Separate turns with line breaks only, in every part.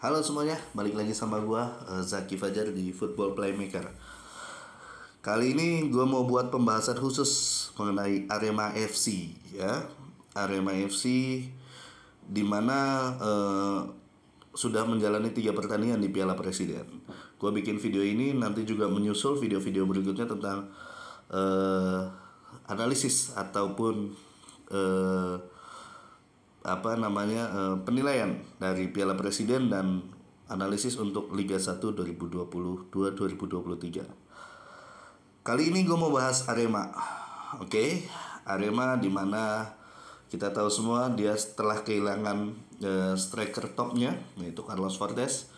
Halo semuanya, balik lagi sama gua Zaki Fajar di Football Playmaker. Kali ini gua mau buat pembahasan khusus mengenai Arema FC ya. Arema FC dimana sudah menjalani 3 pertandingan di Piala Presiden. Gua bikin video ini nanti juga menyusul video-video berikutnya tentang analisis ataupun penilaian dari Piala Presiden dan analisis untuk Liga 1 2022-2023. Kali ini gue mau bahas Arema. Oke, Arema dimana kita tahu semua dia setelah kehilangan striker topnya yaitu Carlos Fortes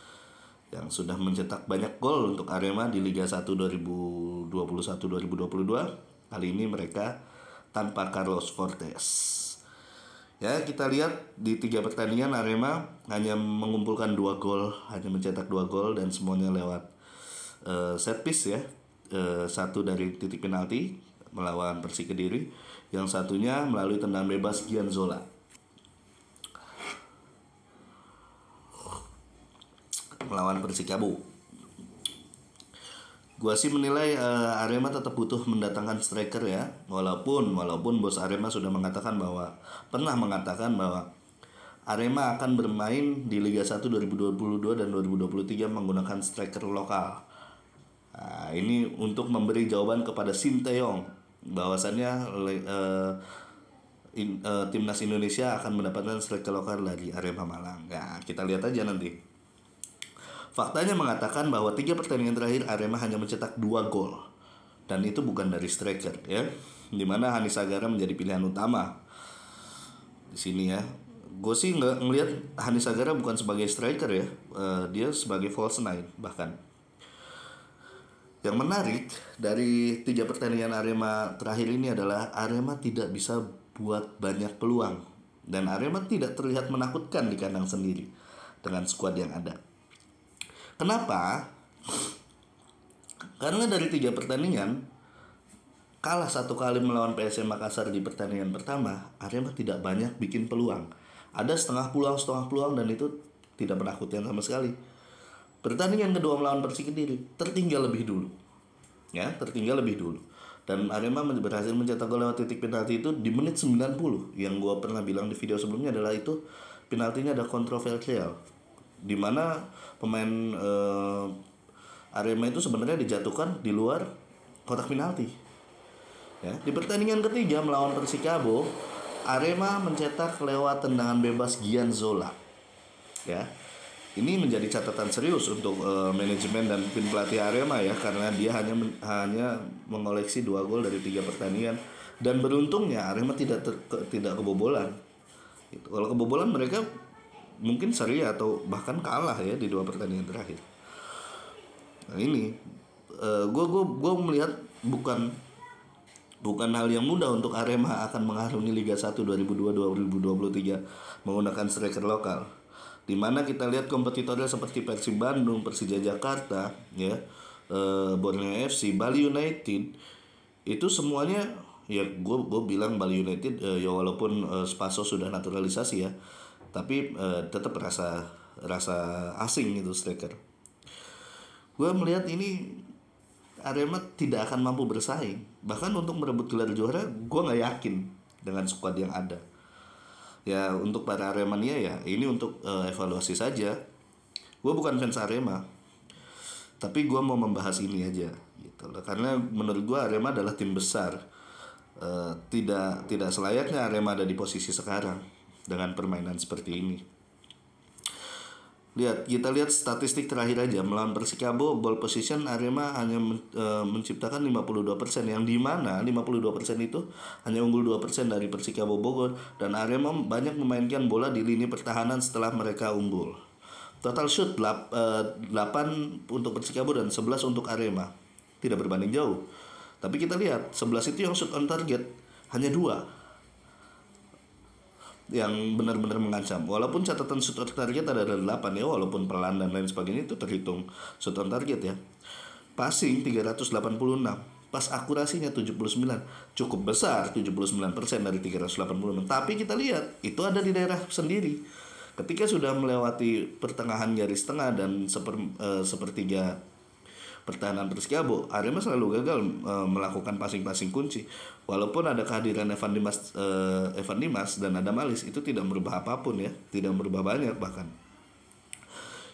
yang sudah mencetak banyak gol untuk Arema di Liga 1 2021-2022. Kali ini mereka tanpa Carlos Fortes. Ya, kita lihat di 3 pertandingan Arema hanya mengumpulkan 2 gol, hanya mencetak 2 gol dan semuanya lewat set piece ya. Satu dari titik penalti melawan Persik Kediri, yang satunya melalui tendangan bebas Gianzola. Melawan Persikabo. Gua sih menilai Arema tetap butuh mendatangkan striker ya. Walaupun bos Arema sudah pernah mengatakan bahwa Arema akan bermain di Liga 1 2022 dan 2023 menggunakan striker lokal. Nah, ini untuk memberi jawaban kepada Sinteyong bahwasannya timnas Indonesia akan mendapatkan striker lokal dari Arema Malang. Nah, kita lihat aja nanti. Faktanya mengatakan bahwa 3 pertandingan terakhir Arema hanya mencetak 2 gol. Dan itu bukan dari striker ya. Dimana Hanis Sagara menjadi pilihan utama di sini ya. Gue sih nggak ngelihat Hanis Sagara bukan sebagai striker ya. Dia sebagai false nine bahkan. Yang menarik dari 3 pertandingan Arema terakhir ini adalah Arema tidak bisa buat banyak peluang. Dan Arema tidak terlihat menakutkan di kandang sendiri dengan skuad yang ada. Kenapa? Karena dari 3 pertandingan kalah 1 kali melawan PSM Makassar di pertandingan pertama, Arema tidak banyak bikin peluang. Ada setengah peluang dan itu tidak menakutkan sama sekali. Pertandingan kedua melawan Persik Kediri tertinggal lebih dulu. Ya, tertinggal lebih dulu. Dan Arema berhasil mencetak gol lewat titik penalti itu di menit 90. Yang gua pernah bilang di video sebelumnya adalah itu penaltinya ada kontroversial. Di mana pemain Arema itu sebenarnya dijatuhkan di luar kotak penalti. Ya, di pertandingan ketiga melawan Persikabo, Arema mencetak lewat tendangan bebas Gianzola. Ya. Ini menjadi catatan serius untuk manajemen dan tim pelatih Arema ya, karena dia hanya mengoleksi 2 gol dari 3 pertandingan dan beruntungnya Arema tidak kebobolan. Gitu. Kalau kebobolan mereka mungkin seri atau bahkan kalah ya di 2 pertandingan terakhir. Nah ini gue melihat bukan hal yang mudah untuk Arema akan mengarungi Liga 1 2022-2023 menggunakan striker lokal. Dimana kita lihat kompetitornya seperti Persib Bandung, Persija Jakarta, ya, Borneo FC, Bali United, itu semuanya ya gue bilang Bali United ya walaupun Spaso sudah naturalisasi ya. Tapi tetap rasa asing itu striker. Gue melihat ini Arema tidak akan mampu bersaing. Bahkan untuk merebut gelar juara, gue nggak yakin dengan skuad yang ada. Ya untuk para Aremania ya ini untuk evaluasi saja. Gue bukan fans Arema, tapi gue mau membahas ini aja, gitu. Karena menurut gue Arema adalah tim besar. Tidak selayaknya Arema ada di posisi sekarang dengan permainan seperti ini. Kita lihat statistik terakhir aja melawan Persikabo, ball position Arema hanya menciptakan 52%, yang dimana 52% itu hanya unggul 2% dari Persikabo Bogor, dan Arema banyak memainkan bola di lini pertahanan setelah mereka unggul. Total shoot 8 untuk Persikabo dan 11 untuk Arema. Tidak berbanding jauh. Tapi kita lihat 11 itu yang shoot on target hanya 2 yang benar-benar mengancam. Walaupun catatan shoot on target ada 8 ya, walaupun pelan dan lain sebagainya itu terhitung shoot on target ya. Passing 386, pas akurasinya 79, cukup besar 79% dari 386. Tapi kita lihat itu ada di daerah sendiri. Ketika sudah melewati pertengahan garis tengah dan sepertiga pertahanan Persikabo, Arema selalu gagal melakukan passing-passing kunci. Walaupun ada kehadiran Evan Dimas dan Adam Alis, itu tidak merubah apapun ya, tidak merubah banyak bahkan.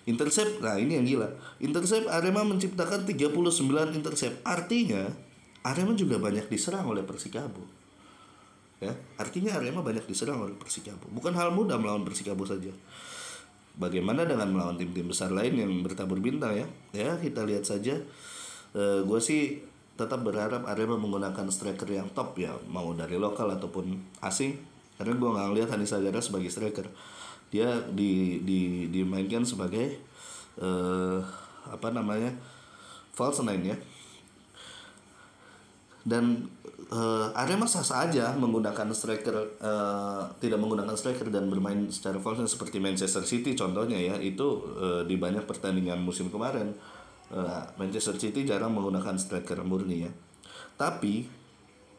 Intercept, nah ini yang gila. Intercept Arema menciptakan 39 intercept. Artinya Arema juga banyak diserang oleh Persikabo. Ya, artinya Arema banyak diserang oleh Persikabo. Bukan hal mudah melawan Persikabo saja. Bagaimana dengan melawan tim-tim besar lain yang bertabur bintang ya? Ya, kita lihat saja. Gue sih tetap berharap Arema menggunakan striker yang top ya, mau dari lokal ataupun asing. Karena gue nggak ngelihat Hanis Sagara sebagai striker. Dia dimainkan sebagai false nine ya. Dan Arema sah-sah aja menggunakan striker, tidak menggunakan striker dan bermain secara false seperti Manchester City contohnya ya. Itu di banyak pertandingan musim kemarin Manchester City jarang menggunakan striker murni ya. Tapi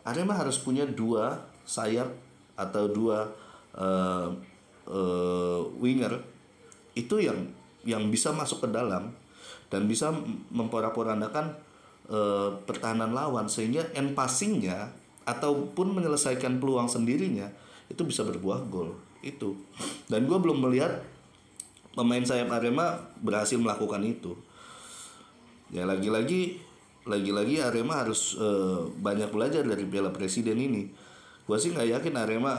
Arema harus punya dua sayap atau dua winger itu yang bisa masuk ke dalam dan bisa memporak-porandakan pertahanan lawan, sehingga end passingnya ataupun menyelesaikan peluang sendirinya itu bisa berbuah gol itu. Dan gue belum melihat pemain sayap Arema berhasil melakukan itu ya. Lagi-lagi Arema harus banyak belajar dari Piala Presiden ini. Gue sih nggak yakin Arema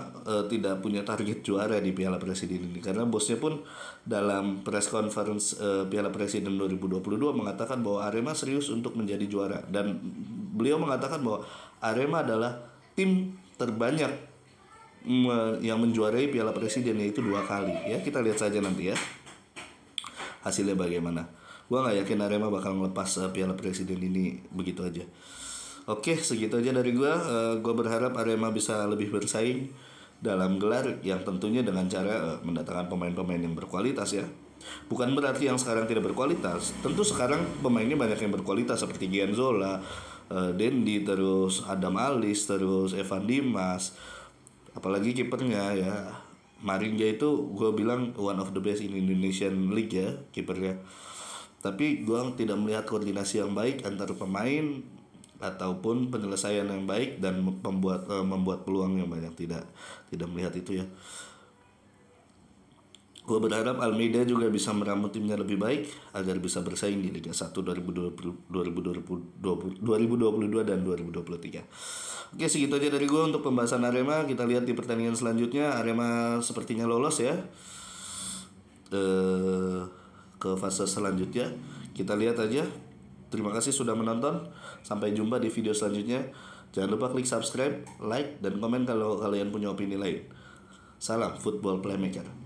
tidak punya target juara di Piala Presiden ini, karena bosnya pun dalam press conference Piala Presiden 2022 mengatakan bahwa Arema serius untuk menjadi juara, dan beliau mengatakan bahwa Arema adalah tim terbanyak yang menjuarai Piala Presiden, yaitu 2 kali ya. Kita lihat saja nanti ya hasilnya bagaimana. Gue nggak yakin Arema bakal ngelepas Piala Presiden ini begitu aja. Oke, segitu aja dari gue. Gue berharap Arema bisa lebih bersaing dalam gelar yang tentunya dengan cara mendatangkan pemain-pemain yang berkualitas ya. Bukan berarti yang sekarang tidak berkualitas. Tentu sekarang pemainnya banyak yang berkualitas seperti Gianzola, Dendi, terus Adam Alis, terus Evan Dimas. Apalagi kipernya ya, Maringga itu gue bilang one of the best in Indonesian League ya kipernya. Tapi gue tidak melihat koordinasi yang baik antara pemain ataupun penyelesaian yang baik dan membuat peluang yang banyak. Tidak melihat itu ya. Gue berharap Almeida juga bisa meramu timnya lebih baik agar bisa bersaing di Liga 1 2022 dan 2023. Oke, segitu aja dari gue untuk pembahasan Arema. Kita lihat di pertandingan selanjutnya. Arema sepertinya lolos ya ke fase selanjutnya. Kita lihat aja. Terima kasih sudah menonton. Sampai jumpa di video selanjutnya. Jangan lupa klik subscribe, like, dan komen kalau kalian punya opini lain. Salam Football Playmaker.